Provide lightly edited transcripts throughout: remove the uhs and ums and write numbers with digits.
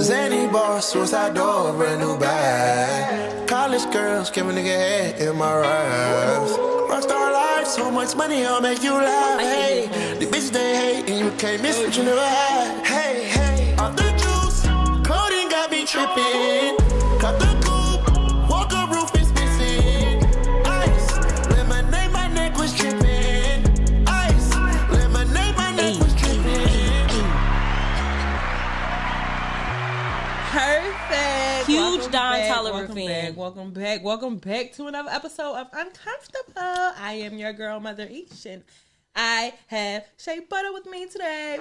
Zany boss, suicide door, brand new bag. College girls, give a nigga head in my raps. Rockstar life, so much money, I'll make you laugh. Hey, the bitches they hate, and you can't miss what you never had. Hey, hey, off the juice, clothing got me tripping. Cut the coupe, walker roof is missing. Ice, lemonade, my neck was tripping. Ice, lemonade, my neck was tripping. Perfect. Huge Don Toliver fan. Welcome back to another episode of Uncomfortable. I am your girl, Mother Ish, and I have Shea Butter with me today.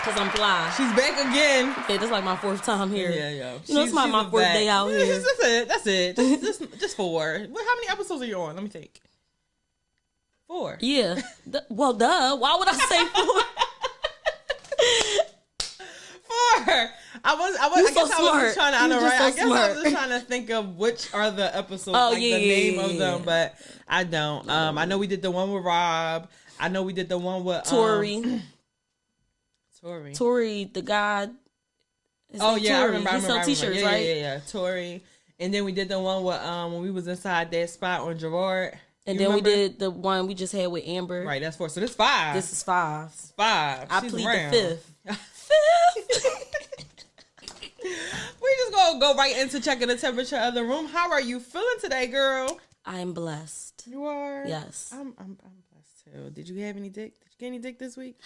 Cause I'm fly. She's back again. Yeah, this is like my fourth time here. Yeah. You know, it's my fourth day out here. That's it. Just 4. How many episodes are you on? Let me think. 4. Yeah. Well, duh. Why would I say 4? 4. I guess I was just trying to. I know, right? I guess I was just trying to think of which are the episodes, the name of them, but I don't. I know we did the one with Rob. I know we did the one with Tori, the guy. Oh yeah, Tori. I remember. He sell t-shirts, right? Yeah. Tori. And then we did the one with when we was inside that spot on Gerard. And then we did the one we just had with Amber. Right, that's 4. So this 5. This is 5. It's 5. I She's plead around. the 5th. We just gonna go right into checking the temperature of the room. How are you feeling today, girl? I'm blessed. You are? Yes. I'm blessed too. Did you have any dick? Did you get any dick this week?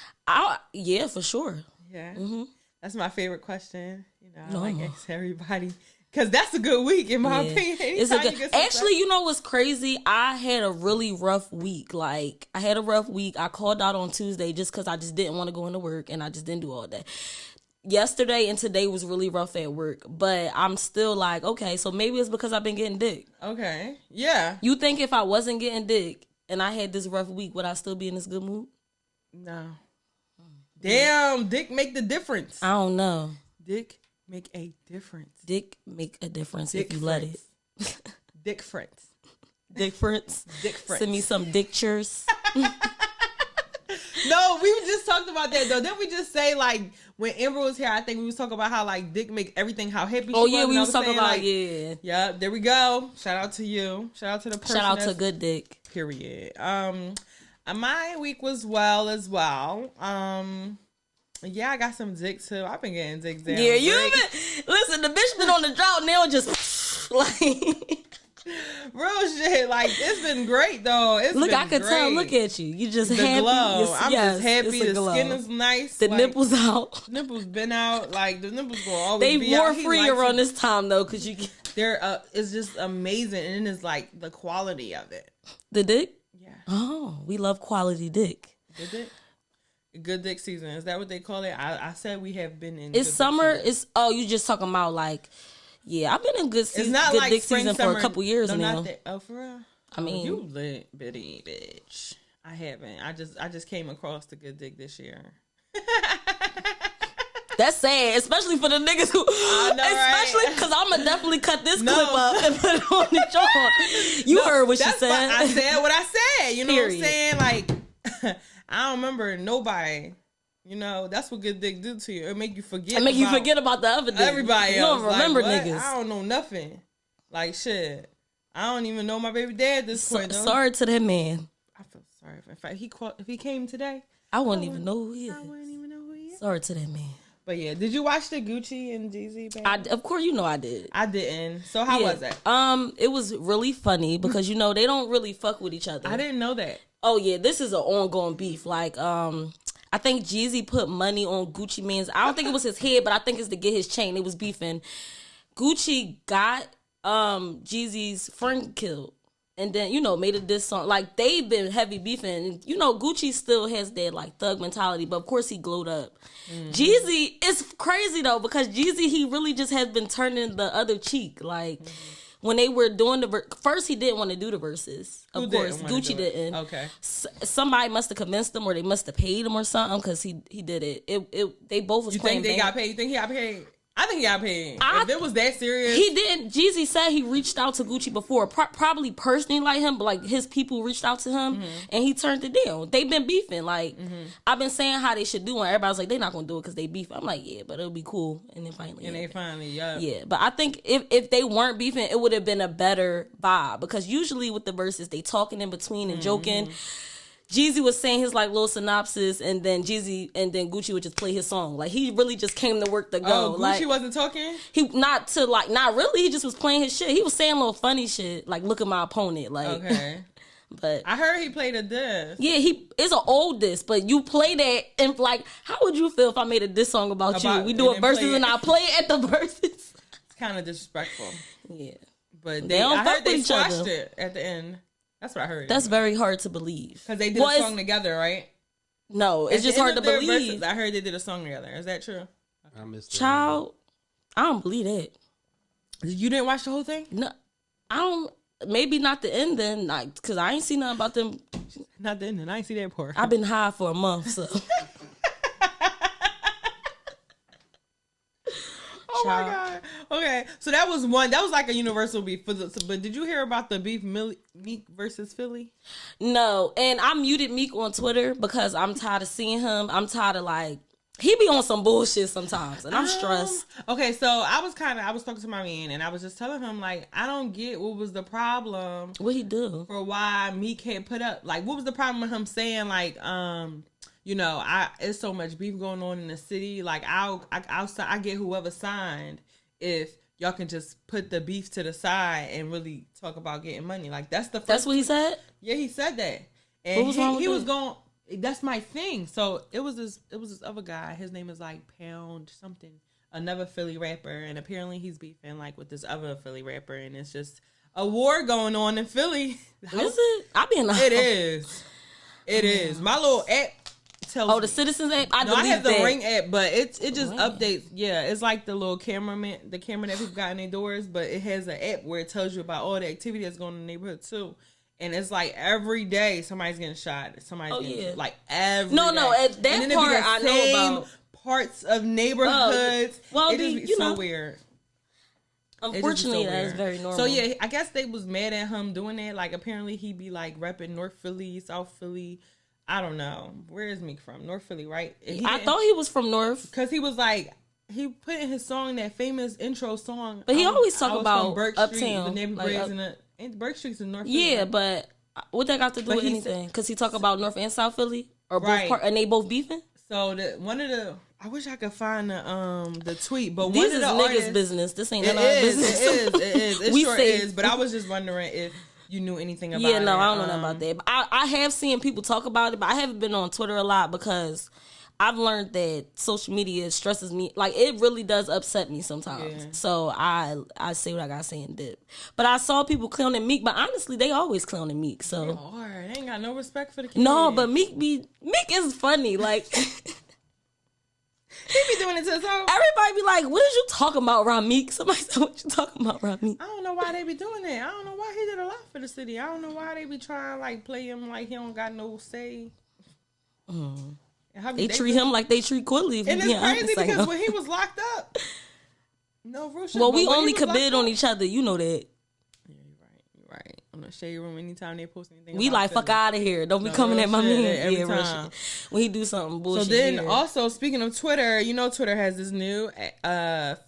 Yeah, for sure. Yeah. Mm-hmm. That's my favorite question. You know, I ask everybody. Because that's a good week, in my opinion. It's a good. Actually, you know what's crazy? I had a really rough week. I called out on Tuesday just because I just didn't want to go into work, and I just didn't do all that. Yesterday and today was really rough at work, but I'm still like, okay, so maybe it's because I've been getting dick. Okay, yeah. You think if I wasn't getting dick and I had this rough week, would I still be in this good mood? No. Damn, dick make the difference. I don't know. Dick make a difference. Dick make a difference if you let it. DiC-FRENCE. DiC-FRENCE. DiC-FRENCE. Send me some dictures. No, we just talked about that though. Didn't we just say when Amber was here? I think we was talking about how dick make everything how happy. Oh she yeah, was, we was talking about Yeah, there we go. Shout out to you. Shout out to the person. Shout out to good dick. Period. My week was well as well. Yeah, I got some dick too. I've been getting dick down. Yeah, listen. The bitch been on the drought now, just real shit. It's been great though. I could tell. Look at you. You just the happy. Glow. I'm just happy. The skin is nice. The nipples out. Nipples been out. The nipples will always be out. They more free around this time though, because you. It's just amazing, and it's the quality of it. The dick. Yeah. Oh, we love quality dick. Good dick. Good dick season. Is that what they call it? I said we have been in. It's summer. You just talking about yeah, I've been in good season. It's not good dick spring, season summer, for a couple years no, now. Not that. Oh, for real? I mean, you lit bitty bitch. I haven't. I just came across the good dick this year. That's sad, especially for the niggas who. I know, especially because I'm gonna definitely cut this clip up and put it on the joint. You heard what she said. I said what I said. You know Period. what I'm saying? I don't remember nobody. You know, that's what good dick do to you. It make you forget. You forget about the other dick. Everybody else. You don't remember niggas. I don't know nothing. Shit. I don't even know my baby dad at this point. Sorry to that man. I feel sorry. In fact, if he came today, I wouldn't even know who he is. I wouldn't even know who he is. Sorry to that man. But yeah, did you watch the Gucci and Jeezy? Baby? Of course, I did. I didn't. So how was it? It was really funny because they don't really fuck with each other. I didn't know that. Oh yeah, this is an ongoing beef. I think Jeezy put money on Gucci Mane's. I don't think it was his head, but I think it's to get his chain. It was beefing. Gucci got Jeezy's friend killed. And then, made a diss song. They've been heavy beefing. Gucci still has that, thug mentality. But, of course, he glowed up. Mm-hmm. Jeezy, it's crazy, though, because Jeezy, he really just has been turning the other cheek. When they were doing first, he didn't want to do the verses. Of course, Gucci didn't. Okay. Somebody must have convinced him, or they must have paid him or something, because he did it. They both was You think they got paid? You think he got paid? I think he got paid. If it was that serious, he didn't. Jeezy said he reached out to Gucci before, probably personally like him, but like his people reached out to him and he turned it down. They've been beefing. Like I've been saying how they should do, and everybody's like they're not gonna do it because they beef. I'm like, yeah, but it'll be cool. And then finally, yeah. But I think if they weren't beefing, it would have been a better vibe because usually with the verses they talking in between and joking. Jeezy was saying his like little synopsis, and then Gucci would just play his song. Like he really just came to work to go. Oh, Gucci like, wasn't talking. Not really. He just was playing his shit. He was saying little funny shit, like "Look at my opponent." Like, okay. But I heard he played a diss. Yeah, it's an old diss, but you play that and like, how would you feel if I made a diss song about you? We do a verses and I play it at the verses. It's kind of disrespectful. Yeah, but I heard they squashed it at the end. That's what I heard. That's very hard to believe. Because they did a song together, right? No, it's just hard to believe. Verses, I heard they did a song together. Is that true? I missed it. Child, I don't believe that. You didn't watch the whole thing? No, I don't. Maybe not the ending, like, because I ain't seen nothing about them. Not the ending. I ain't see that part. I've been high for a month, so. Oh my God. Okay, so that was one. That was like a universal beef. But did you hear about the beef Meek versus Philly? No, and I muted Meek on Twitter because I'm tired of seeing him. I'm tired of like, he be on some bullshit sometimes, and I'm stressed. Okay, so I was talking to my man, and I was just telling him, like, I don't get what was the problem. What he do? For why Meek can't put up, like, what was the problem with him saying, like, you know, it's so much beef going on in the city. Like, I'll get whoever signed if y'all can just put the beef to the side and really talk about getting money. Like, that's the first. That's what he said? Yeah, he said that. And what was wrong with he that? was going. That's my thing. So it was this other guy. His name is like Pound something, another Philly rapper, and apparently he's beefing like with this other Philly rapper, and it's just a war going on in Philly. Is it? It is. It is. My little app tells me. The Citizens app. I have the that. Ring app, but it just updates. Yeah, it's like the little camera that people got in their doors, but it has an app where it tells you about all the activity that's going on in the neighborhood too. And it's like every day somebody's getting shot. Somebody's getting like every day. No, at that part I know about. Parts of neighborhoods. Well, it just be so weird. Unfortunately, that is very normal. So yeah, I guess they was mad at him doing that. Like apparently he be like repping North Philly, South Philly. I don't know. Where is Meek from? North Philly, right? I thought he was from North. Because he was like, he put in his song, that famous intro song. But he always talk about Burke Uptown. Street, the neighborhoods and Burke Street's in North Philly. Yeah, right? but what that got to do with anything? Because he talk about North and South Philly? Or both and they both beefing? So I wish I could find the tweet, but these one of the niggas' artists, business. This ain't none of our business. It is. It sure safe. is. But I was just wondering if you knew anything about it. Yeah, no, I don't know nothing about that. But I have seen people talk about it, but I haven't been on Twitter a lot because I've learned that social media stresses me. Like, it really does upset me sometimes. Yeah. So I say what I gotta say and dip. But I saw people clowning Meek, but honestly, they always clowning Meek. So they ain't got no respect for the kid. No, but Meek is funny. Like, he be doing it to his own. Everybody be like, what is you talking about, around Meek? Somebody said, what you talking about, around Meek? I don't know why they be doing that. I don't know why he did a lot for the city. I don't know why they be trying like play him like he don't got no say. They treat him like they treat Quilly. And it's crazy because when he was locked up, no real shit. Well, we only could bid on each other. You know that. Yeah, you're right. I'm in the shade room anytime they post anything. We like, fuck out of here. Don't be coming at my man. Every time. When he do something bullshit. So then also, speaking of Twitter, you know Twitter has this new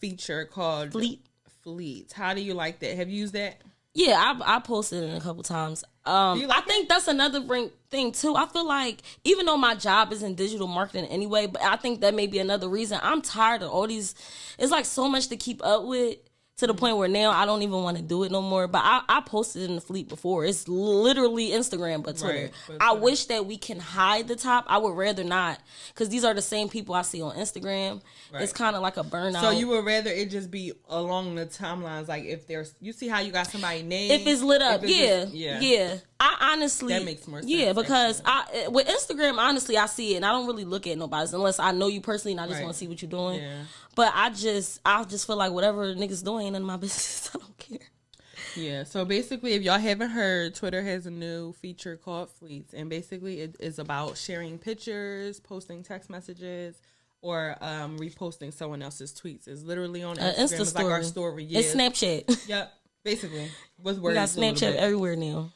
feature called Fleet. How do you like that? Have you used that? Yeah, I posted it a couple times. I think that's another thing too. I feel like even though my job is in digital marketing anyway, but I think that may be another reason. I'm tired of all these. It's like so much to keep up with to the point where now I don't even want to do it no more. But I posted in the Fleet before. It's literally Instagram, but Twitter. Right, I wish that we can hide the top. I would rather not, because these are the same people I see on Instagram. Right. It's kind of like a burnout. So you would rather it just be along the timelines, like if there's, you see how you got somebody named, if it's lit up, yeah. I honestly, that makes more sense. Yeah, because with Instagram, honestly, I see it and I don't really look at nobody's unless I know you personally and I just want to see what you're doing. Yeah. But I just feel like whatever niggas doing ain't none of my business. I don't care. Yeah, so basically, if y'all haven't heard, Twitter has a new feature called Fleets, and basically it is about sharing pictures, posting text messages, or reposting someone else's tweets. It's literally on Instagram. Insta it's like our story. Yeah. It's Snapchat. Yep, basically. With words. We got Snapchat everywhere now.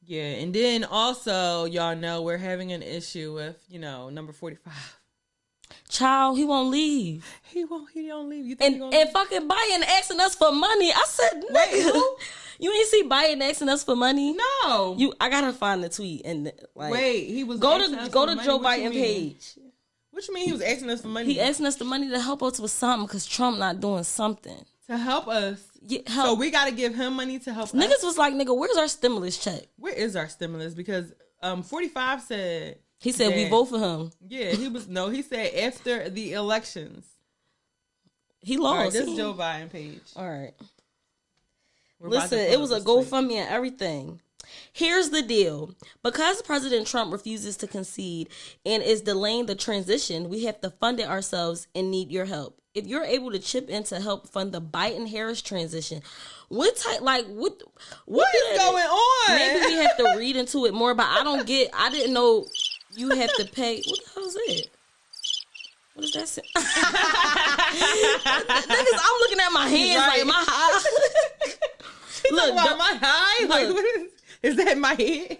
Yeah, and then also, y'all know we're having an issue with, number 45. Child, he won't leave. He don't leave. You think and fucking Biden asking us for money. I said, nigga, you ain't see Biden asking us for money? No. I gotta find the tweet and he was go to Joe Biden page. What you mean he was asking us for money? He asking us the money to help us with something because Trump not doing something. To help us. Yeah, so we got to give him money to help us. Niggas was like, nigga, where's our stimulus check? Where is our stimulus? Because 45 said... He said we vote for him. Yeah, he said after the elections. He lost. All right, this is Joe Biden page. All right. Listen, it was a GoFundMe and everything. Here's the deal. Because President Trump refuses to concede and is delaying the transition, we have to fund it ourselves and need your help. If you're able to chip in to help fund the Biden-Harris transition, what is going on? Maybe we have to read into it more, but I didn't know you have to pay. What the hell is it? What is that say? Niggas, I'm looking at my hands like my high. Look, my high? Like, what is that in my head?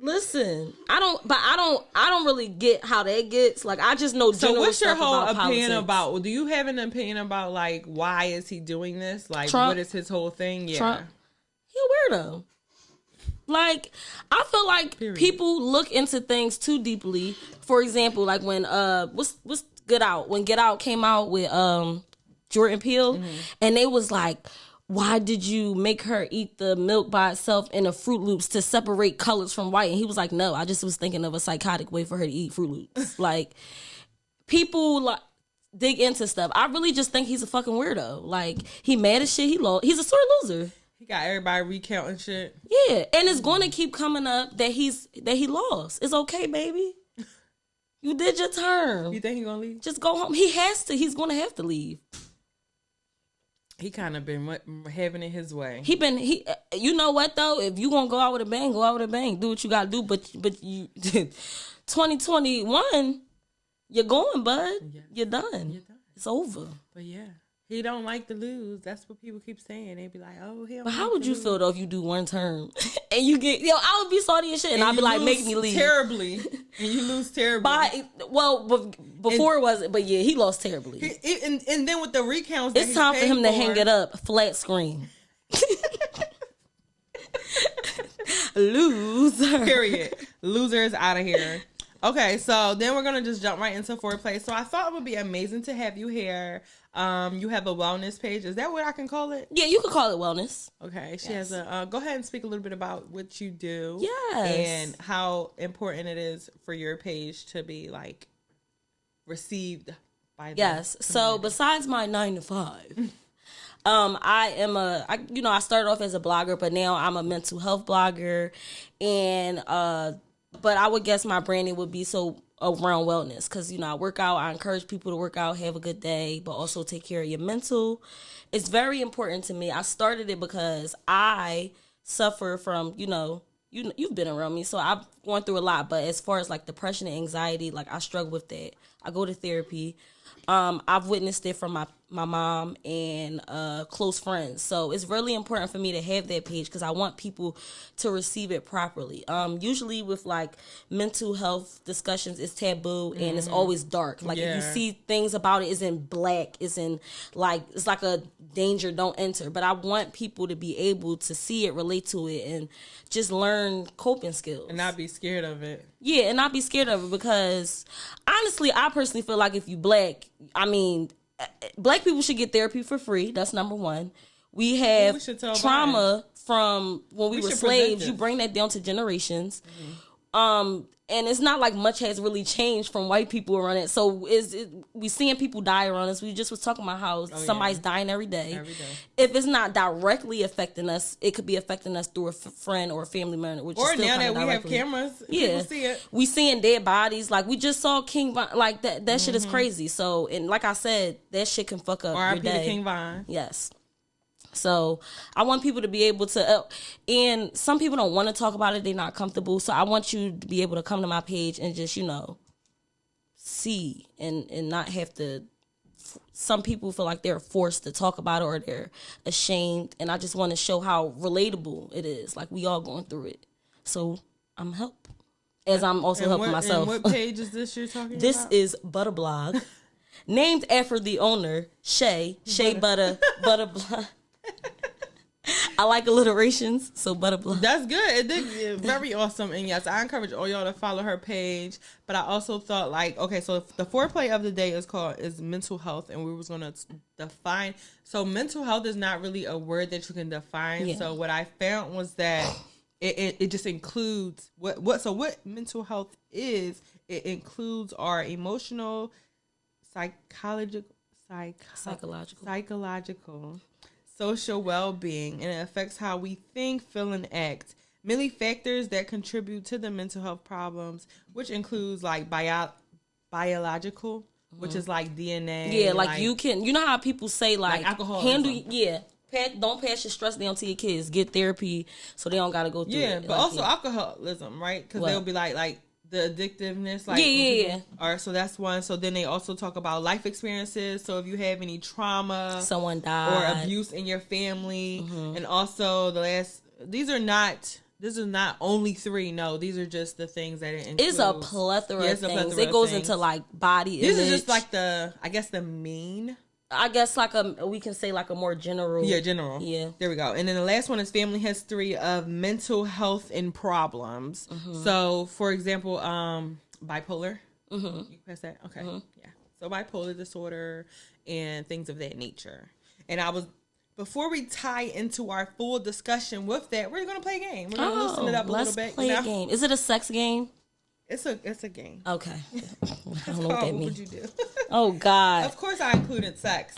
Listen, I don't really get how that gets. Like, I just know general. So what's your stuff whole about opinion politics. about? Do you have an opinion about like why is he doing this? Like, Trump, what is his whole thing? Yeah, Trump, he a weirdo. Like, I feel like people look into things too deeply. For example, like when what's Get Out? When Get Out came out with Jordan Peele, and they was like, why did you make her eat the milk by itself in a Fruit Loops to separate colors from white? And he was like, no, I just was thinking of a psychotic way for her to eat Fruit Loops. Like, people like dig into stuff. I really just think he's a fucking weirdo. Like, he mad as shit. He's a sore loser. He got everybody recounting shit. Yeah, and it's going to keep coming up that he lost. It's okay, baby. You did your term. You think he's gonna leave? Just go home. He has to. He's going to have to leave. He kind of been having it his way. You know what though? If you gonna go out with a bang, go out with a bang. Do what you gotta do. But you, 2021, you're going, bud. Yeah. You're done. It's over. But yeah, he don't like to lose. That's what people keep saying. They be like, oh, he don't. But how would you feel though if you do one term and you get, I would be salty and shit, and I'd be like, make me leave terribly, and you lose terribly. Before it wasn't, but yeah, he lost terribly. And then with the recounts, it's time for him to hang it up, flat screen. Loser. Period. Loser is out of here. Okay, so then we're gonna just jump right into Foreplay. So I thought it would be amazing to have you here. You have a wellness page. Is that what I can call it? Yeah, you can call it wellness. Okay, she has a. Go ahead and speak a little bit about what you do. Yes. And how important it is for your page to be like received by. Yes. So besides my 9 to 5. I started off as a blogger, but now I'm a mental health blogger, and but I would guess my branding would be around wellness, because I work out. I encourage people to work out, have a good day, but also take care of your mental. It's very important to me. I started it because I suffer from you've been around me, so I've gone through a lot. But as far as like depression and anxiety, like I struggle with that. I go to therapy. I've witnessed it from my mom and close friends. So it's really important for me to have that page because I want people to receive it properly. Usually with like mental health discussions, it's taboo and it's always dark. Like if you see things about it, it's in black, it's like a danger, don't enter. But I want people to be able to see it, relate to it, and just learn coping skills. And not be scared of it. Yeah, and not be scared of it, because honestly, I personally feel like if you black, black people should get therapy for free. That's number one. We have trauma from when we were slaves. You bring that down to generations. Mm-hmm. And it's not like much has really changed from white people around it. So we seeing people die around us. We just was talking about how somebody's dying every day. Every day. If it's not directly affecting us, it could be affecting us through a friend or a family member. Which or is still now that we directly. have cameras, people see it. We seeing dead bodies. Like we just saw King Von. Like that shit is crazy. So, and like I said, that shit can fuck up your day. King Von. Yes. So I want people to be able to, and some people don't want to talk about it. They're not comfortable. So I want you to be able to come to my page and just, see and not have to. Some people feel like they're forced to talk about it or they're ashamed, and I just want to show how relatable it is. Like, we all going through it, so I'm help. As I'm also helping myself. And what page is this you're talking about? This is Butterblog, named after the owner, Shea Butter Butterblog. I like alliterations, so Butterblog. That's good. It did very awesome. And yes, I encourage all y'all to follow her page. But I also thought, like, okay, so the foreplay of the day is mental health, and we was gonna define. So mental health is not really a word that you can define. Yeah. So what I found was that it just includes what mental health is. It includes our emotional, psychological, social well-being, and it affects how we think, feel, and act. Many factors that contribute to the mental health problems, which includes like biological, which is like DNA. Yeah, like you know how people say like alcoholism. Don't pass your stress down to your kids. Get therapy so they don't got to go through it. Yeah, but like, also alcoholism, right? Because they'll be like the addictiveness, like All right, so that's one. So then they also talk about life experiences. So if you have any trauma, someone died, or abuse in your family, and also these are not only three. No, these are just the things that it includes. It's a plethora of things. It goes into like body image. These are just like the main. I guess we can say like a more general. Yeah, general. Yeah. There we go. And then the last one is family history of mental health and problems. So, for example, bipolar. You press that? Okay. Yeah. So bipolar disorder and things of that nature. And before we tie into our full discussion with that, we're going to play a game. We're going to loosen it up a little bit. Let's play a game. Is it a sex game? It's a game. Okay. I don't know what that means. What would you do? Oh, God. Of course I included sex.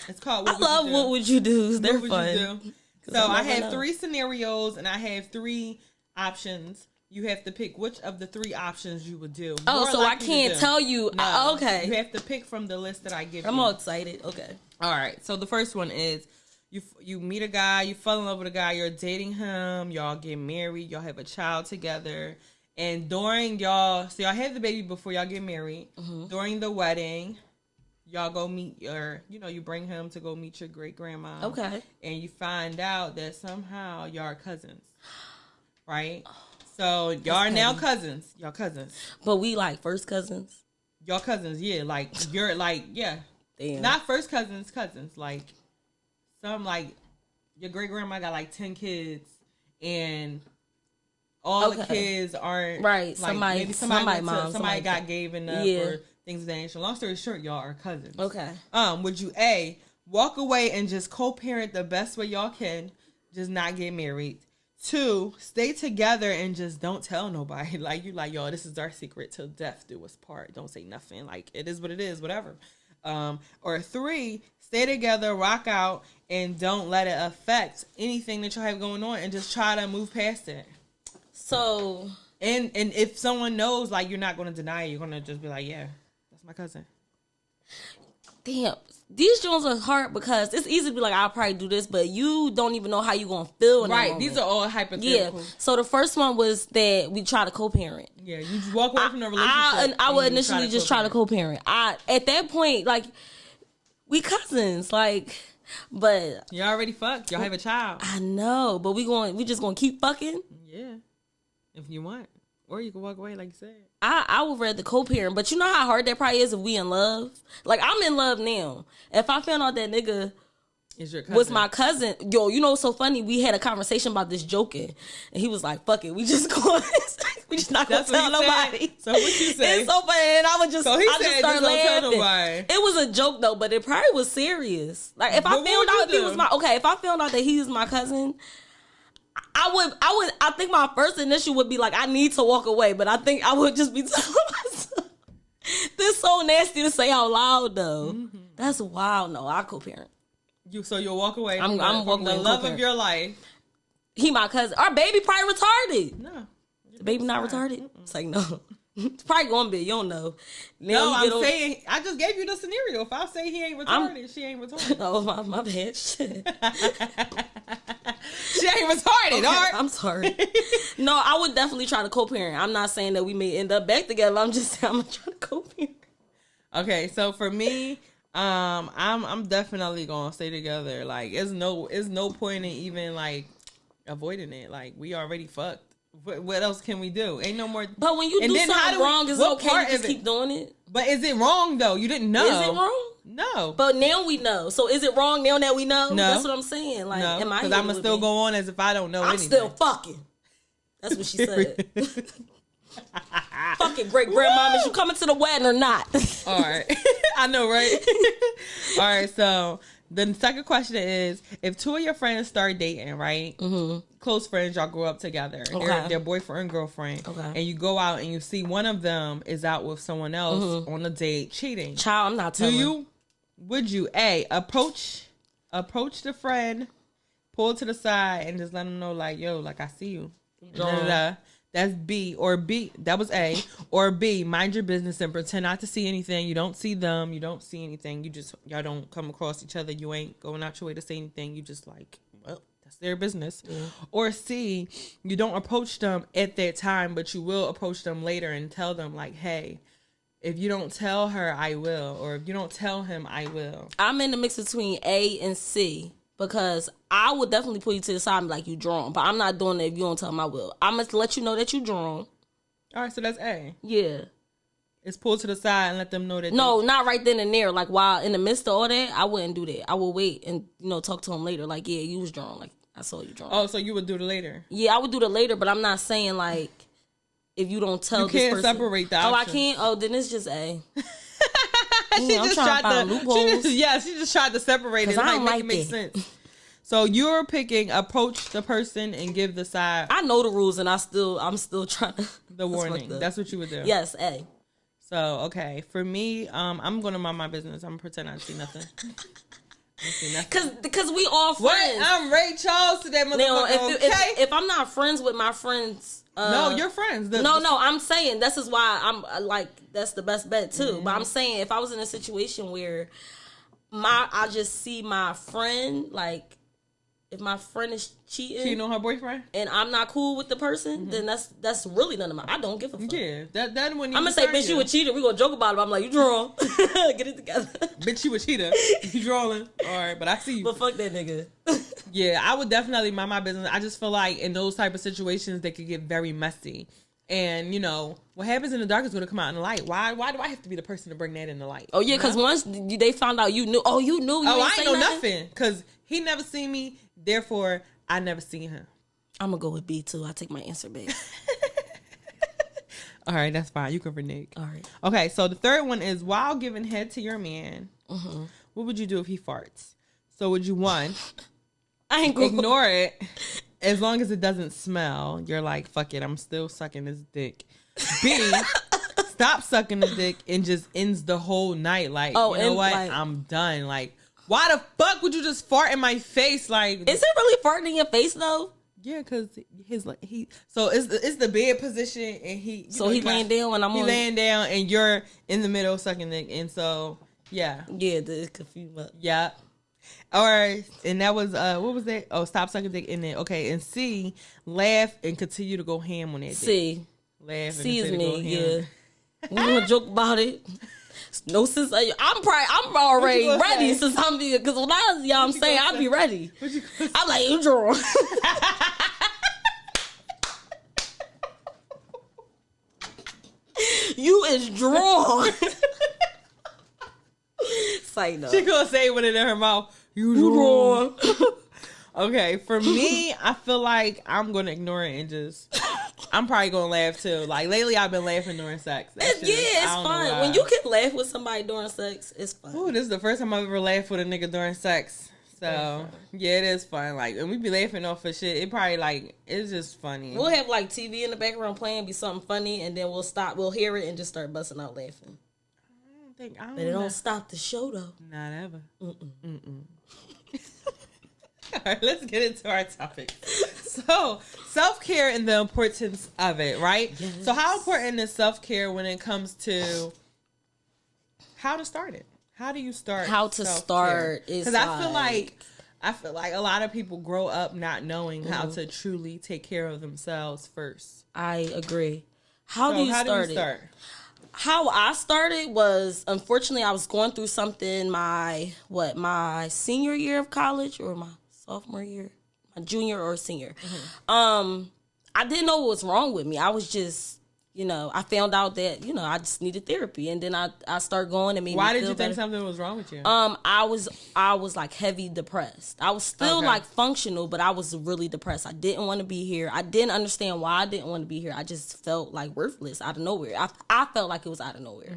It's called What Would You Do? They're fun. You do? So I have 3 scenarios and I have 3 options. You have to pick which of the 3 options you would do. So I can't tell you. No, okay. You have to pick from the list that I give you. I'm all excited. Okay. All right. So the first one is you meet a guy, you fall in love with a guy, you're dating him, y'all get married, y'all have a child together. And during y'all have the baby before y'all get married. During the wedding, y'all go meet you bring him to go meet your great grandma. Okay. And you find out that somehow y'all are cousins. Right? So y'all are now cousins. Y'all cousins. But we like first cousins? Y'all cousins, yeah. Like you're like, yeah. Damn. Not first cousins. Like some like your great grandma got like 10 kids and all the kids aren't right. Like, somebody got gave enough or things of that nature. Long story short, y'all are cousins. Okay. Would you A, walk away and just co-parent the best way y'all can, just not get married? 2, stay together and just don't tell nobody. Like you like, yo, this is our secret till death do us part. Don't say nothing. Like it is what it is, whatever. Or 3, stay together, rock out, and don't let it affect anything that y'all have going on, and just try to move past it. So, and if someone knows, like, you're not going to deny it, you're going to just be like, yeah, that's my cousin. Damn. These joints are hard because it's easy to be like, I'll probably do this, but you don't even know how you going to feel in that moment. These are all hypothetical. Yeah. So the first one was that we try to co-parent. Yeah, you just walk away from the relationship. I would initially just try to co-parent. At that point, like, we cousins, like... But you already fucked. Y'all have a child. I know, but we just gonna keep fucking. Yeah, if you want, or you can walk away, like you said. I would rather co-parent, but you know how hard that probably is if we in love. Like I'm in love now. If I found out that nigga is your cousin. Was my cousin, yo, you know what's so funny? We had a conversation about this joking, and he was like, "Fuck it, we just going." We just not gonna tell nobody. So what you say? It's so funny, and I would just, so he I said, just start laughing. It was a joke though, but it probably was serious. Like if I found out if I found out that he was my cousin, I think my first initial would be like, I need to walk away, but I think I would just be telling myself, this is so nasty to say out loud though. Mm-hmm. That's wild. No, I co-parent. So you'll walk away. I'm walking the love of your life. He my cousin. Our baby probably retarded. No. The baby not retarded? Mm-mm. It's like, no. It's probably gonna be. You don't know. No, I'm saying, I just gave you the scenario. If I say he ain't retarded, she ain't retarded. Oh, my bad. Shit. She ain't retarded, okay, all right? I'm sorry. No, I would definitely try to co-parent. I'm not saying that we may end up back together. I'm just saying I'm gonna try to co-parent. Okay, so for me, I'm definitely gonna stay together. Like, it's no point in even like avoiding it. Like, we already fucked. What else can we do? Ain't no more. But when you do something wrong, is it okay to just keep doing it? But is it wrong though? You didn't know. Is it wrong? No. But now we know. So is it wrong now that we know? No. That's what I'm saying. Like, no, am I? Because I'm gonna still go on as if I don't know I'm anything. still fucking. That's what she said. Fucking great grandmama, is you coming to the wedding or not? All right. I know, right? All right. So the second question is, if two of your friends start dating, right? Mm-hmm. Close friends, y'all grew up together. Okay. They're boyfriend and girlfriend. Okay. And you go out and you see one of them is out with someone else on a date cheating. Child, I'm not telling. Would you A, approach the friend, pull to the side and just let them know like, yo, like I see you. That's B. Or B, that was A. Or B, mind your business and pretend not to see anything. You don't see them. You don't see anything. Y'all don't come across each other. You ain't going out your way to say anything. You just like, well, that's their business. Yeah. Or C, you don't approach them at that time, but you will approach them later and tell them like, hey, if you don't tell her, I will. Or if you don't tell him, I will. I'm in the mix between A and C. Because I would definitely put you to the side and be like, you drawn. But I'm not doing it if you don't tell them I will. I'm going to let you know that you drawn. All right, so that's A. Yeah. It's pulled to the side and let them know that. No, not right then and there. Like, while in the midst of all that, I wouldn't do that. I would wait and, talk to him later. Like, yeah, you was drawn. Like, I saw you drawn. Oh, so you would do it later? Yeah, I would do it later, but I'm not saying, like, if you don't tell this person. You can't separate the option. Oh, I can't? Oh, then it's just A. She just tried to separate it. Like, make sense. So you're picking approach the person and give the side. I know the rules, and I'm still trying to. The warning. That's what you would do. Yes, A. So okay, for me, I'm gonna mind my business. I'm gonna pretend I don't see nothing. Because we all friends. What? I'm Ray Charles today, motherfucker. Now, if I'm not friends with my friends. No, you're friends. No, I'm saying this is why I'm like that's the best bet too. Mm-hmm. But I'm saying if I was in a situation where I just see my friend, like if my friend is cheating on her boyfriend and I'm not cool with the person, then that's really none of my. I don't give a fuck. Yeah, that when I'm gonna say, bitch, you a cheater. We gonna joke about it. I'm like, you draw. Get it together. Bitch, you a cheater. You drawing. All right, but I see you. But fuck that nigga. Yeah, I would definitely mind my business. I just feel like in those type of situations, they could get very messy. And, what happens in the dark is going to come out in the light. Why do I have to be the person to bring that in the light? Oh, yeah, because once they found out you knew. Oh, you knew. I ain't know nothing. Because he never seen me. Therefore, I never seen him. I'm going to go with B, too. I take my answer back. All right, that's fine. You can renege. All right. Okay, so the third one is, while giving head to your man, what would you do if he farts? So would you, one, ignore it as long as it doesn't smell? You're like, fuck it, I'm still sucking this dick. B, stop sucking the dick and just ends the whole night. Like, you know what? Like, I'm done. Like, why the fuck would you just fart in my face? Like, is it really farting in your face though? Yeah, because so it's the bed position and he laying down when he laying down and you're in the middle sucking dick, and so yeah, it's confused. Yeah. Or and that was what was that? Oh, stop sucking dick in there. Okay, and C, laugh and continue to go ham on that dick. C, laugh. C is me. Yeah, we gonna joke about it. No sense. I'm already ready since I'm because when I was young, I'm saying I'll be ready. I'm like, you draw. You is drawn. Say no. She gonna say with it in her mouth. You drawn. Okay, for me, I feel like I'm gonna ignore it and just. I'm probably gonna laugh too. Like lately, I've been laughing during sex. It's fun when you can laugh with somebody during sex. It's fun. Ooh, this is the first time I've ever laughed with a nigga during sex. So yeah, it is fun. Like, and we be laughing off of shit. It probably like it's just funny. We'll have like TV in the background playing, be something funny, and then we'll stop. We'll hear it and just start busting out laughing. But it don't stop the show though. Not ever. All right, let's get into our topic. So, self-care and the importance of it, right? Yes. So, how important is self-care when it comes to how to start it? How do you start? How to start is because I feel like a lot of people grow up not knowing how to truly take care of themselves first. I agree. How do you start it? How I started was, unfortunately, I was going through something my senior year of college or my sophomore year, my junior or senior. I didn't know what was wrong with me. I was just, I found out that, I just needed therapy. And then I started going and made Why me did feel you think better. something was wrong with you? I was like heavy depressed. I was still like functional, but I was really depressed. I didn't want to be here. I didn't understand why I didn't want to be here. I just felt like worthless out of nowhere. I felt like it was out of nowhere.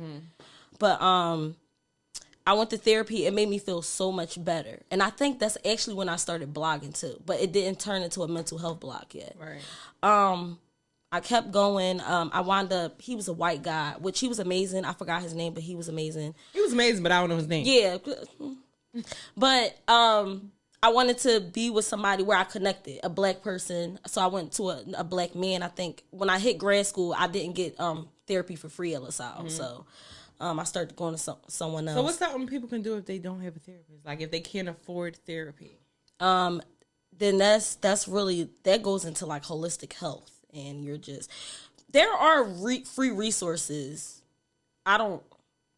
But I went to therapy. It made me feel so much better. And I think that's actually when I started blogging too. But it didn't turn into a mental health blog yet. Right. I kept going. I wound up, he was a white guy, which he was amazing. I forgot his name, but he was amazing. He was amazing, but I don't know his name. Yeah. But I wanted to be with somebody where I connected, a black person. So I went to a black man. I think when I hit grad school, I didn't get therapy for free at LaSalle. So I started going to someone else. So what's something people can do if they don't have a therapist? Like if they can't afford therapy? Then that's really, that goes into like holistic health. And you're just, there are free resources. I don't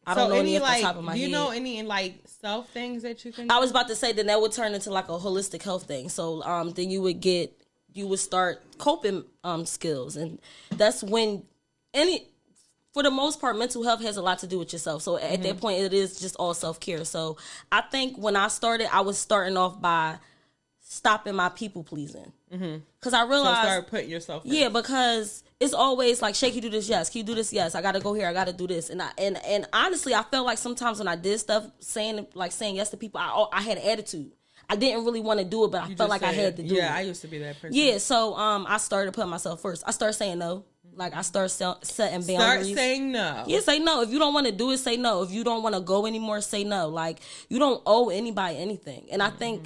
know any off the top of my head. Do you know any like self things that you can do? I was about to say that would turn into like a holistic health thing. So then you would start coping skills, and that's when for the most part, mental health has a lot to do with yourself. So at that point, it is just all self-care. So I think when I started, I was starting off by stopping my people pleasing. Because I realized, so start putting yourself first. Yeah, because it's always like, Shay, can you do this? Yes. Can you do this? Yes. I gotta go here. I gotta do this. And honestly, I felt like sometimes when I did stuff, saying yes to people, I had an attitude. I didn't really want to do it, but I felt like I had to do it. Yeah, I used to be that person. Yeah, so I started putting myself first. I started saying no. Like, I started setting boundaries. Start saying no. Yeah, say no. If you don't want to do it, say no. If you don't want to go anymore, say no. Like, you don't owe anybody anything. And I think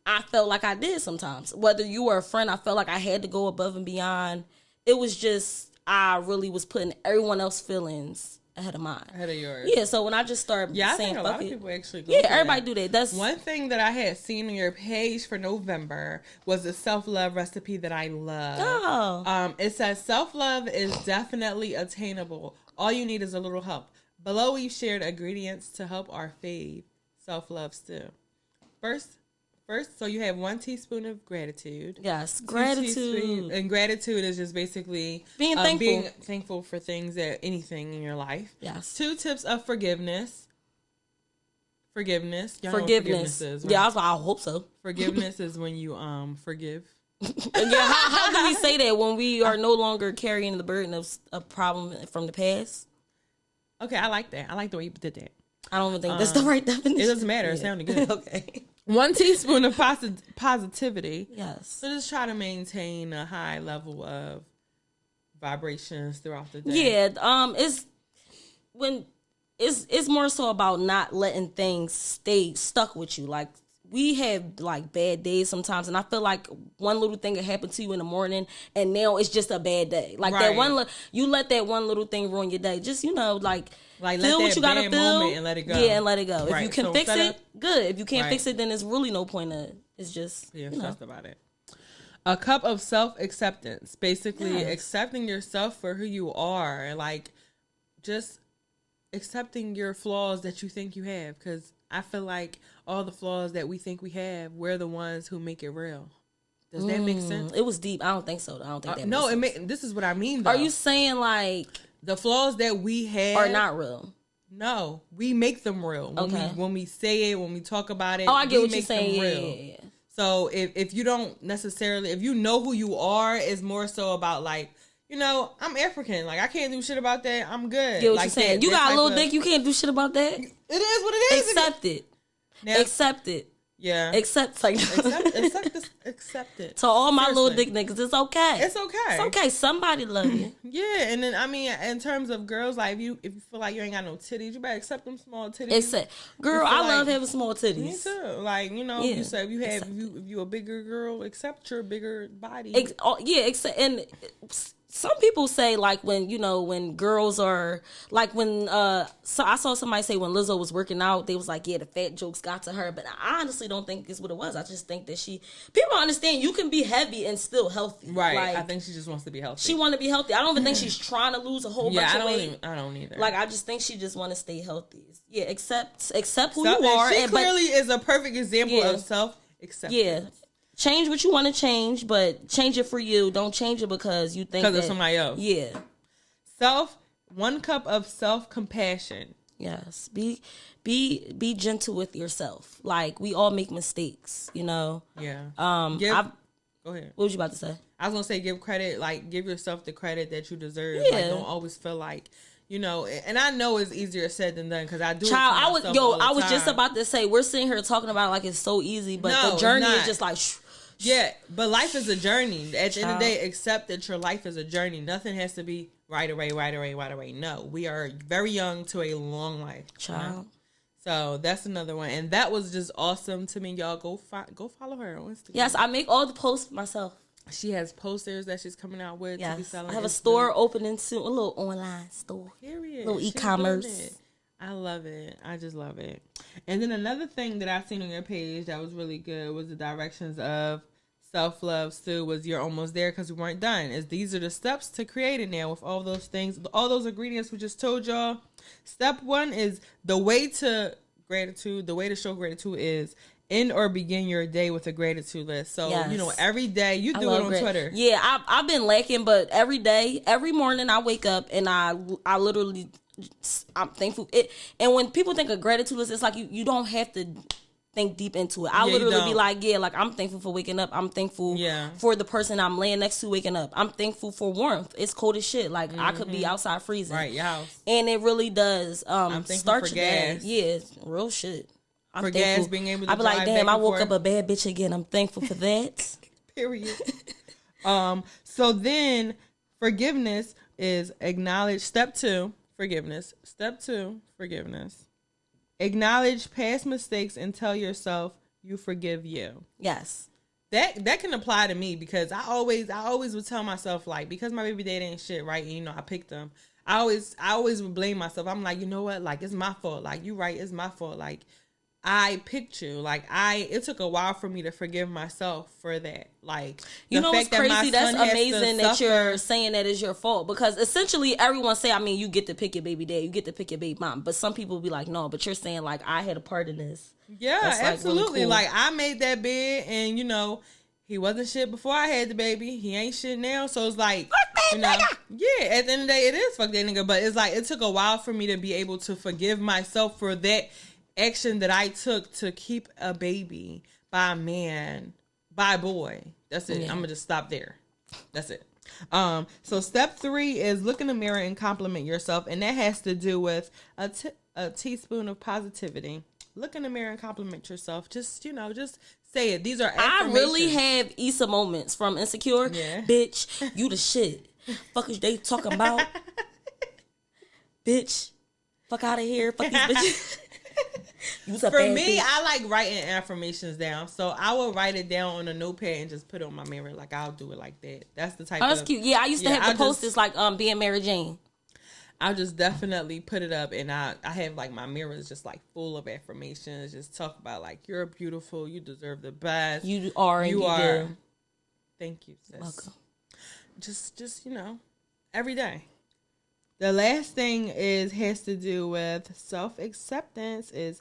I felt like I did sometimes. Whether you were a friend, I felt like I had to go above and beyond. It was just, I really was putting everyone else's feelings ahead of mine. Ahead of yours. Yeah, so when I just started saying, I think a lot of people actually go everybody do that. That's one thing that I had seen on your page for November was a self-love recipe that I love. Oh. It says self-love is definitely attainable. All you need is a little help. Below we've shared ingredients to help our fave self-love stew. First, so you have 1 teaspoon of gratitude. Yes, gratitude. And gratitude is just basically being thankful. Being thankful for things, anything in your life. Yes. 2 tips of forgiveness. Forgiveness. Y'all know what forgiveness is, right? Yeah, I hope so. Forgiveness is when you forgive. Yeah, how do we say that when we are no longer carrying the burden of a problem from the past? Okay, I like that. I like the way you did that. I don't even think that's the right definition. It doesn't matter. Yeah. It sounded good. Okay. 1 teaspoon of positivity. Yes. So just try to maintain a high level of vibrations throughout the day. Yeah. It's more so about not letting things stay stuck with you. Like, we have like bad days sometimes, and I feel like one little thing will happen to you in the morning, and now it's just a bad day. Like that one, you let that one little thing ruin your day. Just feel what you gotta feel, and let it go. Yeah, and let it go. Right. If you can fix it, good. If you can't fix it, then there's really no point in it. It's just stressed about it. A cup of self-acceptance, basically accepting yourself for who you are, like just accepting your flaws that you think you have, because I feel like all the flaws that we think we have, we're the ones who make it real. Does that make sense? It was deep. I don't think so. I don't think that no, makes sense. This is what I mean, though. Are you saying like the flaws that we have are not real? No, we make them real. When we say it, when we talk about it. Oh, I get what you're saying. Yeah. So if you don't necessarily, if you know who you are, it's more so about like, I'm African. Like, I can't do shit about that. I'm good. Get what like you're saying. You got a little dick. You can't do shit about that. It is what it is. Accept it. Now, accept it. Yeah. Accept it. To all my little dick niggas, it's okay. It's okay. It's okay. Somebody love you. Yeah, and then I mean, in terms of girls, like if you feel like you ain't got no titties, you better accept them small titties. Girl, I love having small titties. Me too. Like you said, if you a bigger girl, accept your bigger body. And some people say, like, when girls are, like, so I saw somebody say when Lizzo was working out, they was like, yeah, the fat jokes got to her. But I honestly don't think it's what it was. I just think that people understand you can be heavy and still healthy. Right. Like, I think she just wants to be healthy. She want to be healthy. I don't even think she's trying to lose a whole bunch of weight. I don't either. Like, I just think she just want to stay healthy. Yeah, accept who you are. She clearly is a perfect example of self-acceptance. Yeah. Change what you want to change, but change it for you. Don't change it because you think of somebody else. Yeah. 1 cup of self-compassion. Yes. Be gentle with yourself. Like, we all make mistakes, you know? Yeah. Go ahead. What was you about to say? I was going to say give credit, like, give yourself the credit that you deserve. Yeah. Like, don't always feel like, you know, and I know it's easier said than done because I do. Child, I was just about to say, we're sitting here talking about it like it's so easy, but the journey is just like... Yeah, but life is a journey. At the end of the day, accept that your life is a journey. Nothing has to be right away. No, we are very young to a long life. Child. You know? So that's another one. And that was just awesome to me. Y'all go follow her on Instagram. Yes, I make all the posts myself. She has posters that she's coming out with to be selling. I have a store opening soon, a little online store. Period. Little e-commerce. I love it. I just love it. And then another thing that I've seen on your page that was really good was the directions of self-love still was you're almost there because we weren't done. These are the steps to create it now with all those things, all those ingredients we just told y'all. Step 1 is the way to gratitude. The way to show gratitude is end or begin your day with a gratitude list. So, you know, every day you do it on Twitter. Yeah, I've been lacking, but every day, every morning I wake up and I literally, I'm thankful. And when people think of gratitude list, it's like you don't have to think deep into it. I literally be like, like, I'm thankful for waking up. I'm thankful for the person I'm laying next to waking up. I'm thankful for warmth. It's cold as shit. Like, I could be outside freezing. Right, your house. And it really does I'm start for your day. gas. Yeah, it's real shit. I'm for thankful. Gas, being able to I be like, damn, I woke up a a bad bitch again. I'm thankful for that. Period. So then forgiveness is acknowledge. Step 2, forgiveness. Step 2, forgiveness. Acknowledge past mistakes and tell yourself you forgive you. Yes. That can apply to me because I always would tell myself, like, because my baby dad ain't shit, right? And, you know, I picked him. I always would blame myself. I'm like, you know what? Like, it's my fault. Like, you right, it's my fault. Like, I picked you. Like, it took a while for me to forgive myself for that. Like, you know what's crazy? That's amazing that you're saying that is your fault because essentially everyone say, I mean, you get to pick your baby dad, you get to pick your baby mom, but some people be like, no, but you're saying like I had a part in this. Yeah, that's absolutely. Really cool. Like, I made that bed, and you know, he wasn't shit before I had the baby. He ain't shit now, so it's like, you know, yeah. At the end of the day, it is fuck that nigga. But it's like it took a while for me to be able to forgive myself for that action that I took to keep a baby by a man, by a boy. That's it. Yeah. I'm gonna just stop there. That's it. So step 3 is look in the mirror and compliment yourself, and that has to do with a teaspoon of positivity. Look in the mirror and compliment yourself. Just, you know, just say it. These are affirmations. I really have Issa moments from Insecure. Yeah. Bitch, you the shit. Fuck is they talking about? Bitch, fuck out of here. Fuck these bitches. For me, bitch. I like writing affirmations down. So I will write it down on a notepad and just put it on my mirror. Like, I'll do it like that. That's the type of... that's cute. Yeah, I used to have the posters like being Mary Jane. I'll just definitely put it up, and I have like my mirrors just like full of affirmations. Just talk about like, you're beautiful, you deserve the best. You are, and you are. Do. Thank you, sis. Welcome. Just you know, every day. The last thing has to do with self-acceptance is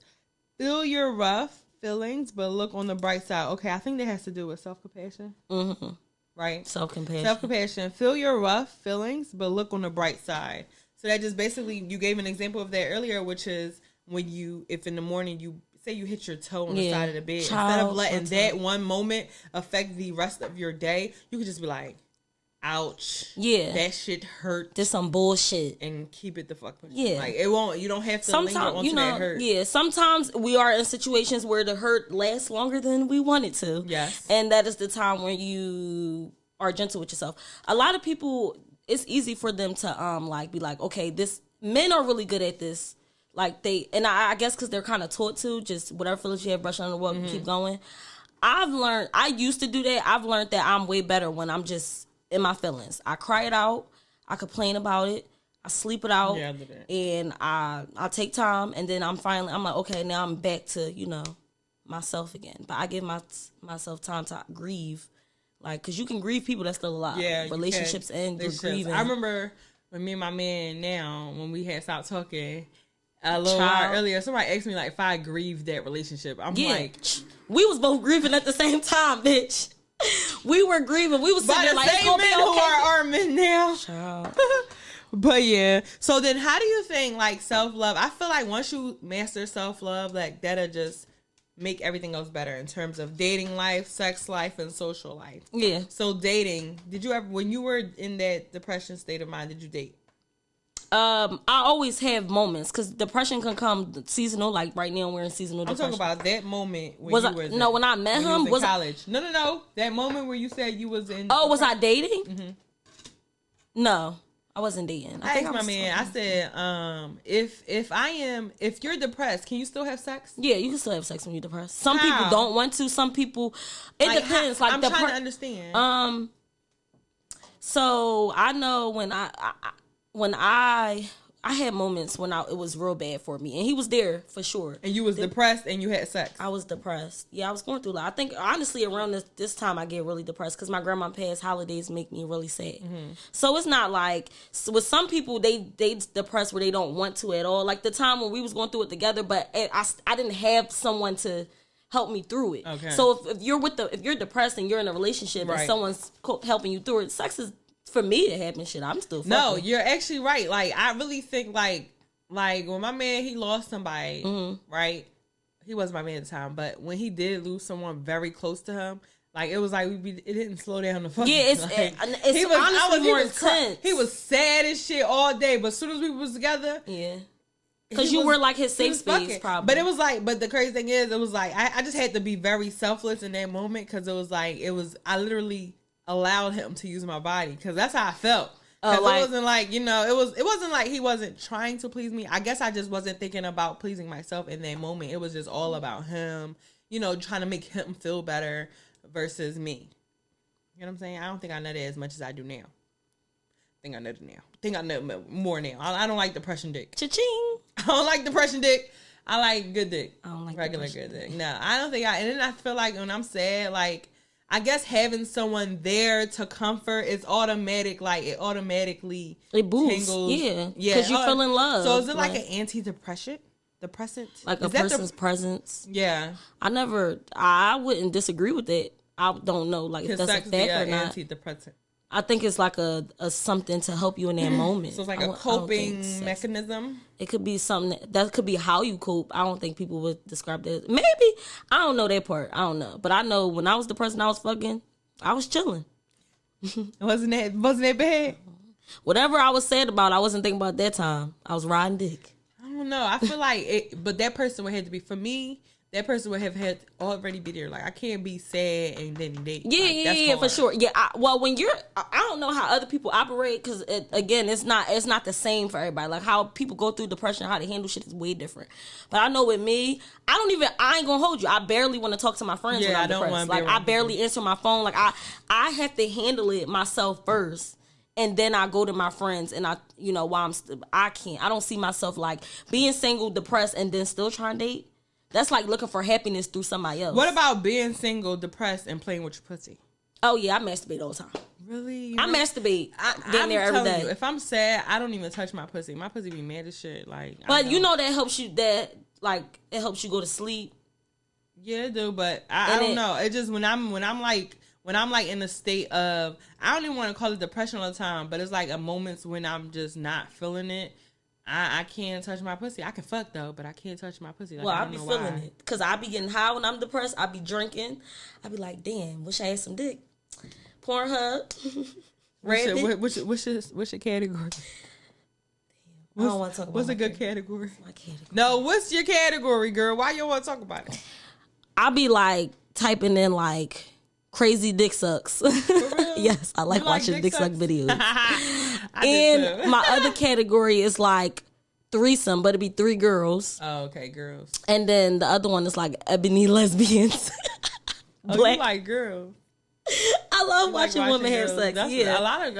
feel your rough feelings, but look on the bright side. Okay, I think that has to do with self-compassion. Mm-hmm. Right? Self-compassion. Self-compassion. Feel your rough feelings, but look on the bright side. So that just basically, you gave an example of that earlier, which is when if in the morning you say you hit your toe on the side of the bed, instead of letting that one moment affect the rest of your day, you could just be like, ouch. Yeah. That shit hurt. This some bullshit. And keep it the fuck pushing. Yeah. Like, you don't have to linger onto that hurt. Yeah, sometimes we are in situations where the hurt lasts longer than we want it to. Yes. And that is the time when you are gentle with yourself. A lot of people, it's easy for them to like be like, okay, men are really good at this. Like I guess because they're kind of taught to, just whatever feelings you have, brush under the rug and keep going. I used to do that. I've learned that I'm way better when I'm just in my feelings. I cry it out. I complain about it. I sleep it out. Yeah, I do that. And I take time, and then I'm like, okay, now I'm back to, you know, myself again. But I give myself time to grieve. Like, because you can grieve people that's still alive. Yeah, relationships and grieving. I remember when me and my man now, when we had stopped talking a little while earlier, somebody asked me, like, if I grieved that relationship. I'm like... We was both grieving at the same time, bitch. We were grieving. We was sitting there like, it's gonna be okay. Who are our men now. Child. But yeah. So then how do you think, like, self-love? I feel like once you master self-love, like, that'll just make everything else better in terms of dating life, sex life, and social life. Yeah. So dating, did you ever, when you were in that depression state of mind, did you date? I always have moments because depression can come seasonal. Like right now, we're in seasonal depression. I'm talking about that moment when when I met him. Was college? No. That moment where you said you was in. Oh, was I dating? Mm-hmm. No, I wasn't dating. I asked my man. I said, if you're depressed, can you still have sex? Yeah, you can still have sex when you're depressed. Some people don't want to. Some people, it depends. Like I'm trying to understand. So I know when I had moments when it was real bad for me, and he was there for sure. And you was depressed, and you had sex. I was depressed. Yeah, I was going through a lot. I think honestly around this time I get really depressed because my grandma passed. Holidays make me really sad. Mm-hmm. So it's not like with some people they depressed where they don't want to at all. Like the time when we was going through it together, but I didn't have someone to help me through it. Okay. So if you're depressed and you're in a relationship and someone's helping you through it, sex is. For me to happen, shit, I'm still fucking. No, you're actually right. Like, I really think, like when my man, he lost somebody, right? He wasn't my man at the time, but when he did lose someone very close to him, like, it was like, it didn't slow down the fucking. Yeah, it's honestly more intense. He was sad as shit all day, but as soon as we was together. Yeah. Because you were like his safe space, probably. But it was like, but the crazy thing is, it was like, I just had to be very selfless in that moment because it was like, I literally allowed him to use my body because that's how I felt. Because it wasn't like, you know, it wasn't like he wasn't trying to please me. I guess I just wasn't thinking about pleasing myself in that moment. It was just all about him, you know, trying to make him feel better versus me. You know what I'm saying? I don't think I know that as much as I do now. I think I know it now. I think I know more now. I don't like depression dick. Cha-ching. I don't like depression dick. I like good dick. I don't like regular good dick. No, I don't think and then I feel like when I'm sad, like, I guess having someone there to comfort is automatic. Like, it automatically boosts. Tingles. Yeah. Because you feel in love. So is it like an antidepressant? Depressant? Like a person's presence? Yeah. I wouldn't disagree with that. I don't know, like, if that's a fact or not. Antidepressant. I think it's like a something to help you in that moment. So it's like a coping mechanism. It could be something that could be how you cope. I don't think people would describe that. Maybe. I don't know that part. I don't know. But I know when I was the person I was fucking, I was chilling. Wasn't that bad? Whatever I was sad about, I wasn't thinking about that time. I was riding dick. I don't know. I feel like but that person would have to be, for me, that person would have had already be there. Like, I can't be sad and then date. Yeah, like, for sure. Yeah, when you're, I don't know how other people operate because again, it's not the same for everybody. Like how people go through depression, how they handle shit is way different. But I know with me, I ain't gonna hold you. I barely want to talk to my friends when I'm depressed. Like I barely answer my phone. Like I have to handle it myself first. And then I go to my friends and I don't see myself like being single, depressed, and then still trying to date. That's like looking for happiness through somebody else. What about being single, depressed, and playing with your pussy? Oh, yeah, I masturbate all the time. Really? I masturbate. I'm there every day. You, if I'm sad, I don't even touch my pussy. My pussy be mad as shit. Like, but you know that helps you. It helps you go to sleep. Yeah, it do. But I don't know. It just when I'm like in a state of, I don't even want to call it depression all the time, but it's like a moments when I'm just not feeling it. I can't touch my pussy. I can fuck though, but I can't touch my pussy. Like, well, I be feeling it because I be getting high when I'm depressed. I be drinking. I be like, damn, wish I had some dick. Pornhub. What's your category? I don't want to talk about. What's a good category? My category. No, what's your category, girl? Why you want to talk about it? I be like typing in like crazy dick sucks. Yes, I like watching dick suck videos. And my other category is like threesome, but it'd be 3 girls. Oh, okay, girls. And then the other one is like ebony lesbians. Oh, you like girls? I I love watching women have sex. A lot of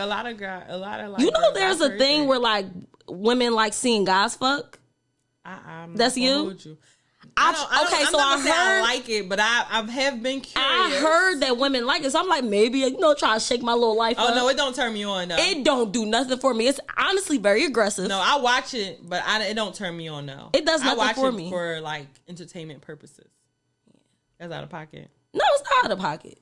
like. You know, there's a thing where like women like seeing guys fuck. That's you. I like it, but I have been curious. I heard that women like it, so I'm like, maybe, try to shake my little life up. Oh, no, it don't turn me on, though. It don't do nothing for me. It's honestly very aggressive. No, I watch it, but it don't turn me on, though. It does nothing for me. I watch it for, like, entertainment purposes. That's out of pocket. No, it's not out of pocket.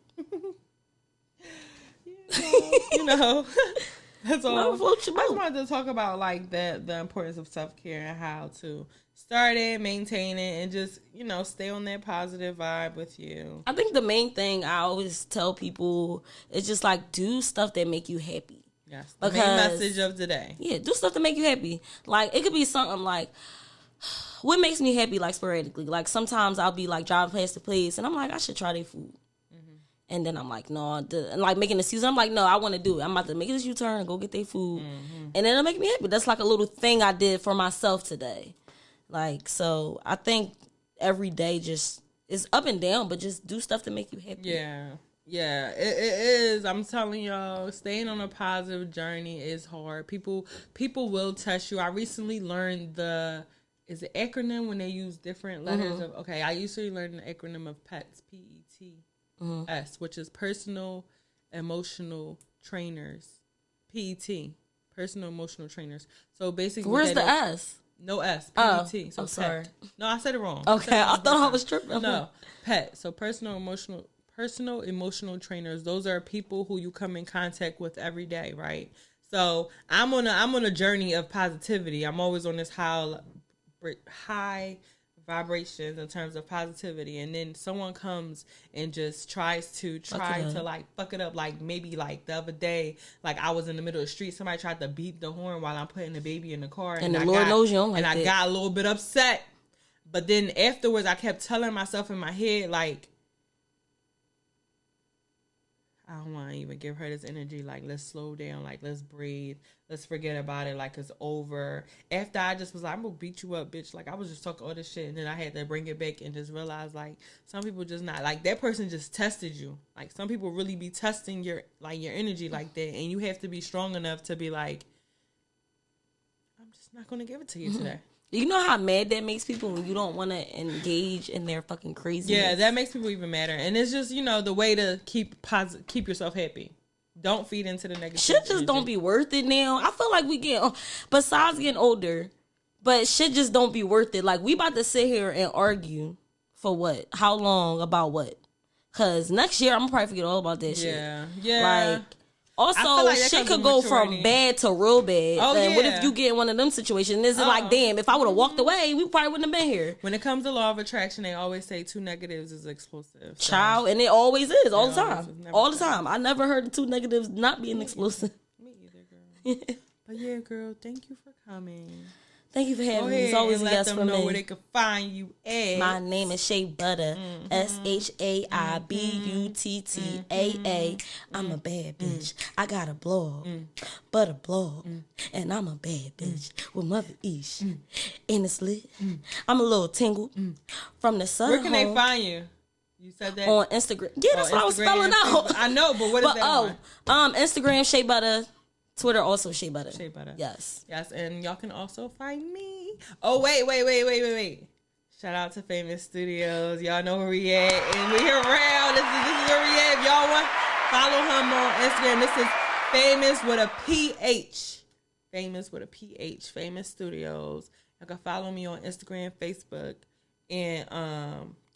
That's all. No, I just wanted to talk about, like, the importance of self-care and how to start it, maintain it, and just, stay on that positive vibe with you. I think the main thing I always tell people is just, like, do stuff that make you happy. Yes, the main message of today. Yeah, do stuff to make you happy. Like, it could be something like, what makes me happy, like, sporadically? Like, sometimes I'll be, like, driving place to place, and I'm like, I should try their food. And then I'm like, no, and like making the season, I'm like, no, I want to do it. I'm about to make this U-turn and go get their food. And then it'll make me happy. That's like a little thing I did for myself today. Like, so I think every day just is up and down, but just do stuff to make you happy. Yeah, it is. I'm telling y'all, staying on a positive journey is hard. People will test you. I recently learned is it acronym when they use different letters of, okay, I used to learn the acronym of PETS, PETS, which is Personal Emotional Trainers, PET, Personal Emotional Trainers. So basically, where's the S? No S, PET. Oh, so I'm sorry. No, I said it wrong. Okay, I thought I was tripping. No, PET. So Personal Emotional Trainers. Those are people who you come in contact with every day, right? So I'm on a journey of positivity. I'm always on this high vibrations in terms of positivity, and then someone comes and just tries to like fuck it up. Like maybe like the other day, like I was in the middle of the street, somebody tried to beep the horn while I'm putting the baby in the car, and the Lord knows you don't like that. I got a little bit upset, but then afterwards I kept telling myself in my head, like, I don't want to even give her this energy. Like, let's slow down. Like, let's breathe. Let's forget about it. Like, it's over. After I just was like, I'm going to beat you up, bitch. Like, I was just talking all this shit. And then I had to bring it back and just realize, like, some people just not. Like, that person just tested you. Like, some people really be testing your energy like that. And you have to be strong enough to be like, I'm just not going to give it to you today. You know how mad that makes people when you don't want to engage in their fucking craziness? Yeah, that makes people even madder. And it's just, the way to keep yourself happy. Don't feed into the negative. Shit just don't be worth it now. I feel like we besides getting older, but shit just don't be worth it. Like, we about to sit here and argue for what? How long? About what? Because next year, I'm going to probably forget all about that shit. Yeah. Like, also, like shit could go from bad to real bad. Oh, what if you get in one of them situations? Is it like, damn, if I would have walked away, we probably wouldn't have been here. When it comes to law of attraction, they always say 2 negatives is explosive. So. Child, and it always is, all the time. All the time. I never heard the 2 negatives not being explosive. Me either, girl. But yeah, girl, thank you for coming. Thank you for having me. It's always a yes for me. Let them know where they can find you at. My name is Shea Butter. SHAIBUTTAA. I'm a bad bitch. I got a blog. Butter blog. And I'm a bad bitch with MuvaEsh. And it's lit. I'm a little tingle from the sun. Where can they find you? You said that? On Instagram. Yeah, that's what I was spelling out. I know, but what is that on? Instagram, Shea Butter. Twitter also Shea Butter. Shea Butter. Yes, and y'all can also find me. Oh, wait. Shout out to Famous Studios. Y'all know where we at. And we around. This is where we at. If y'all want, follow him on Instagram. This is Famous with a PH. Famous with a PH. Famous Studios. Y'all can follow me on Instagram, Facebook, and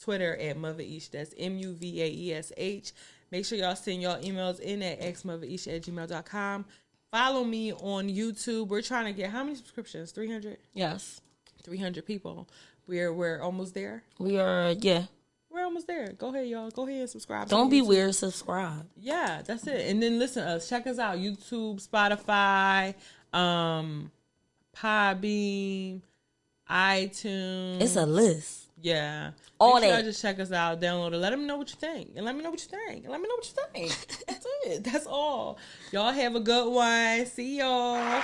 Twitter at MuvaEsh. That's MuvaEsh. Make sure y'all send y'all emails in at xmuvaesh@gmail.com. Follow me on YouTube. We're trying to get how many subscriptions? 300? Yes. 300 people. We're almost there. We are, yeah. We're almost there. Go ahead, y'all. Go ahead and subscribe. Don't be weird. Subscribe. Yeah, that's it. And then listen to us. Check us out. YouTube, Spotify, Podbeam, iTunes. It's a list. Yeah. All Make sure that. Just check us out, download it. Let them know what you think. And let me know what you think. That's it. That's all. Y'all have a good one. See y'all.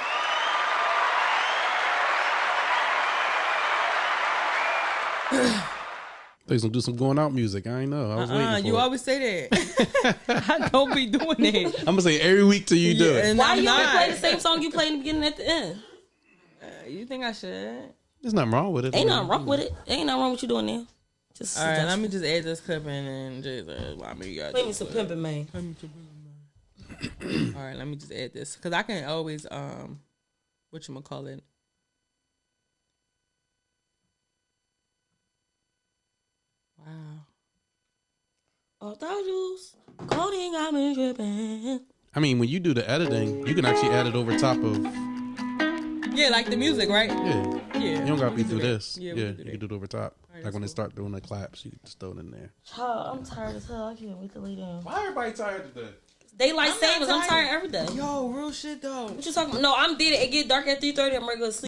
They gonna do some going out music. I ain't know. I was waiting for you it. always say that. I don't be doing it. I'm gonna say every week till you do it. Why you always play the same song you play in the beginning and at the end? You think I should? There's nothing wrong with it. Ain't nothing wrong with it. Ain't nothing wrong with you doing now. Just all right, let me just add this clip in and just play me some pimpin', man. All right, let me just add this because I can always whatchamacallit. Wow. Off the juice, coding, I'm in dripping. I mean, when you do the editing, you can actually add it over top of. Yeah, like the music, right? Yeah. Yeah. You don't gotta be through this. Yeah, you can do it over top. Right, like when they start doing the claps, you just throw it in there. Child, I'm tired as hell. I can't wait to lay down. Why everybody tired today? Daylight savings. I'm tired every day. Yo, real shit though. What you talking about? No, I'm dead. It get dark at 3:30. I'm regular sleep.